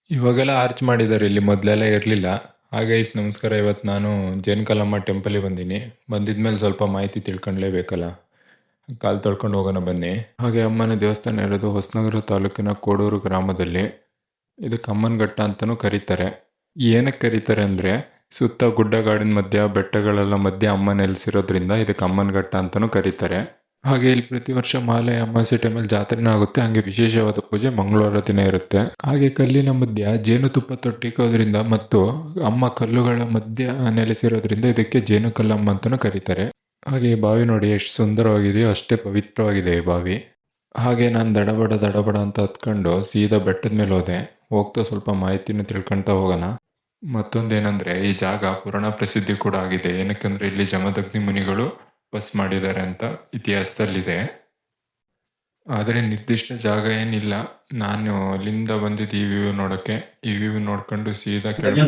ಇವಾಗೆಲ್ಲ ಆರ್ಚ್ ಮಾಡಿದ್ದಾರೆ ಇಲ್ಲಿ, ಮೊದಲೆಲ್ಲ ಇರಲಿಲ್ಲ. ಹಾಗೆ ಇಸ್ ನಮಸ್ಕಾರ. ಇವತ್ತು ನಾನು ಜೇನುಕಲ್ಲಮ್ಮ ಟೆಂಪಲಿಗೆ ಬಂದೀನಿ. ಬಂದಿದ್ಮೇಲೆ ಸ್ವಲ್ಪ ಮಾಹಿತಿ ತಿಳ್ಕೊಂಡ್ಲೇಬೇಕಲ್ಲ. ಕಾಲು ತೊಳ್ಕೊಂಡು ಹೋಗೋಣ ಬನ್ನಿ. ಹಾಗೆ ಅಮ್ಮನ ದೇವಸ್ಥಾನ ಇರೋದು ಹೊಸನಗರ ತಾಲೂಕಿನ ಕೋಡೂರು ಗ್ರಾಮದಲ್ಲಿ. ಇದಕ್ಕೆ ಅಮ್ಮನಘಟ್ಟ ಅಂತಲೂ ಕರೀತಾರೆ. ಏನಕ್ಕೆ ಕರೀತಾರೆ ಅಂದರೆ, ಸುತ್ತ ಗುಡ್ಡಗಾಡಿನ ಮಧ್ಯ ಬೆಟ್ಟಗಳೆಲ್ಲ ಮಧ್ಯೆ ಅಮ್ಮ ನೆಲೆಸಿರೋದ್ರಿಂದ ಇದಕ್ಕೆ ಅಮ್ಮನಘಟ್ಟ ಅಂತಲೂ ಕರೀತಾರೆ. ಹಾಗೆ ಇಲ್ಲಿ ಪ್ರತಿ ವರ್ಷ ಮಾಲೆ ಅಮಾವಾಸ್ಯೆ ಟೈಮಲ್ಲಿ ಜಾತ್ರೆನೂ ಆಗುತ್ತೆ. ಹಂಗೆ ವಿಶೇಷವಾದ ಪೂಜೆ ಮಂಗಳವಾರ ದಿನ ಇರುತ್ತೆ. ಹಾಗೆ ಕಲ್ಲಿನ ಮಧ್ಯ ಜೇನುತುಪ್ಪ ತೊಟ್ಟಿಕೋದ್ರಿಂದ ಮತ್ತು ಅಮ್ಮ ಕಲ್ಲುಗಳ ಮಧ್ಯ ನೆಲೆಸಿರೋದ್ರಿಂದ ಇದಕ್ಕೆ ಜೇನುಕಲ್ಲಮ್ಮ ಅಂತಲೂ ಕರೀತಾರೆ. ಹಾಗೆ ಈ ಬಾವಿ ನೋಡಿ ಎಷ್ಟು ಸುಂದರವಾಗಿದೆಯೋ ಅಷ್ಟೇ ಪವಿತ್ರವಾಗಿದೆ ಈ ಬಾವಿ. ಹಾಗೆ ನಾನು ದಡಬಡ ಅಂತ ಹತ್ಕೊಂಡು ಸೀದಾ ಬೆಟ್ಟದ ಮೇಲೆ ಹೋದೆ. ಹೋಗ್ತಾ ಸ್ವಲ್ಪ ಮಾಹಿತಿನೂ ತಿಳ್ಕೊಳ್ತಾ ಹೋಗೋಣ. ಮತ್ತೊಂದೇನೆಂದರೆ, ಈ ಜಾಗ ಪುರಾಣ ಪ್ರಸಿದ್ಧಿ ಕೂಡ ಆಗಿದೆ. ಏನಕ್ಕೆಂದರೆ ಇಲ್ಲಿ ಜಮದಗ್ನಿ ಮುನಿಗಳು ವಾಸ ಮಾಡಿದ್ದಾರೆ ಅಂತ ಇತಿಹಾಸದಲ್ಲಿದೆ. ಆದರೆ ನಿರ್ದಿಷ್ಟ ಜಾಗ ಏನಿಲ್ಲ. ನಾನು ಅಲ್ಲಿಂದ ಬಂದಿದ್ದು ಈ ವ್ಯೂ ನೋಡೋಕ್ಕೆ. ಈ ವ್ಯೂ ನೋಡ್ಕೊಂಡು ಸೀದಾ ಕೆಳಗೆ